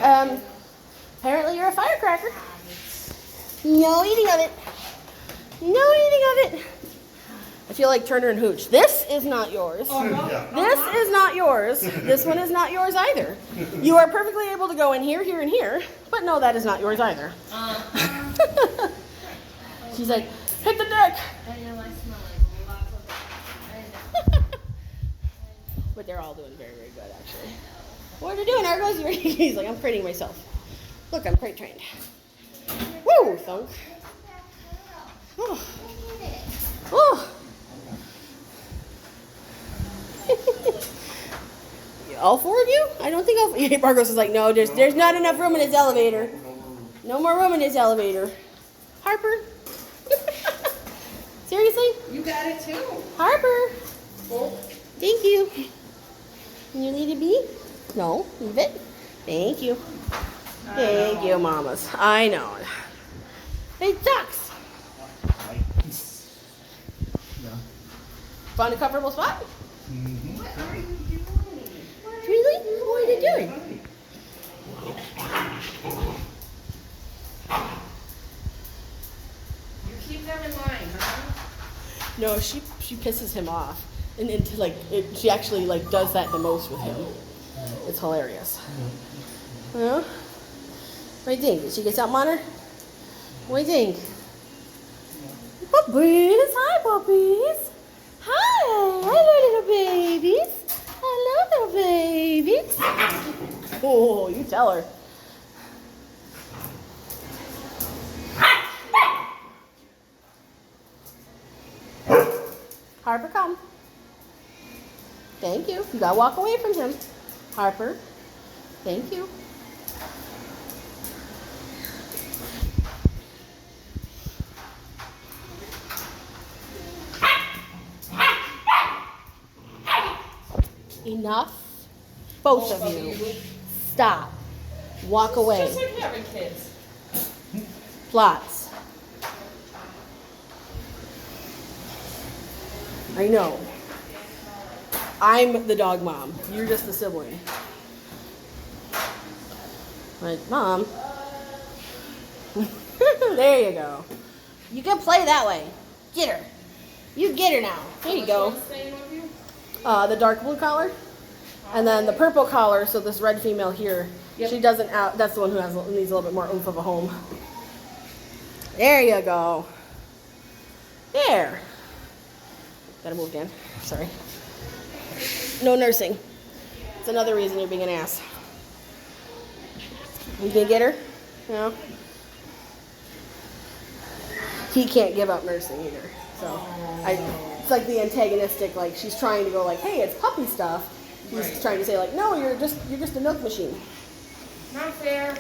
Apparently you're a firecracker. No eating of it. No eating of it. I feel like Turner and Hooch. This is not yours. This is not yours. This one is not yours either. You are perfectly able to go in here, here, and here, but no, that is not yours either. She's like, hit the deck. But they're all doing very, very good, actually. What are you doing, Argos? He's like, I'm crating myself. Look, I'm crate trained. Woo, thunk. Oh. Oh. All four of you? I don't think all. Argos is like, no, there's not enough room in his elevator. No more room in his elevator. Harper. Seriously? You got it too. Harper. Thank you. Can you leave it be? No, leave it. Thank you. Thank you, mamas. I know. Hey, ducks. Found a comfortable spot? Mm-hmm. What are you doing? Really? What are you doing? You keep them in line, huh? No, she pisses him off, and into like she actually like does that the most with him. It's hilarious. Huh? What do you think? Did she get something on her? What do you think? Puppies, hi puppies. Hi, hello little babies. Hello little babies. Oh, you tell her. Harper, come. Thank you. You gotta walk away from him. Harper, thank you. Enough. Both of you. Stop. Walk away. It's just like having kids. Plots. I know. I'm the dog mom. You're just the sibling. Like, Mom. There you go. You can play that way. Get her. You get her now. There you go. The dark blue collar. And then the purple collar, so this red female here, she doesn't out. That's the one who needs a little bit more oomph of a home. There you go. There. Gotta move, Dan. Sorry. No nursing. It's another reason you're being an ass. You gonna get her? No. He can't give up nursing either. So it's like the antagonistic. Like she's trying to go like, hey, it's puppy stuff. He's trying to say like, no, you're just a milk machine. Not fair.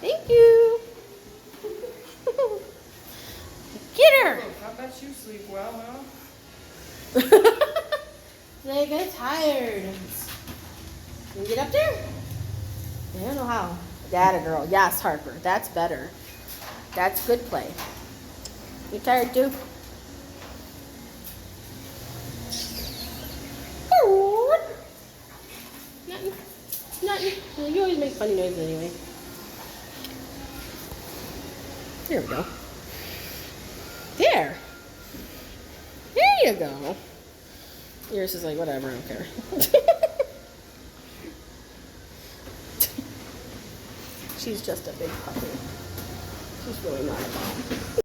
Thank you. Get her. I bet you sleep well, huh? They get tired. Can you get up there? I don't know how. That a girl. Yes, Harper. That's better. That's good play. You tired too? Nothing. You always make funny noises anyway. There we go. There. There you go. Yours is like, whatever, I don't care. She's just a big puppy. She's really not a dog.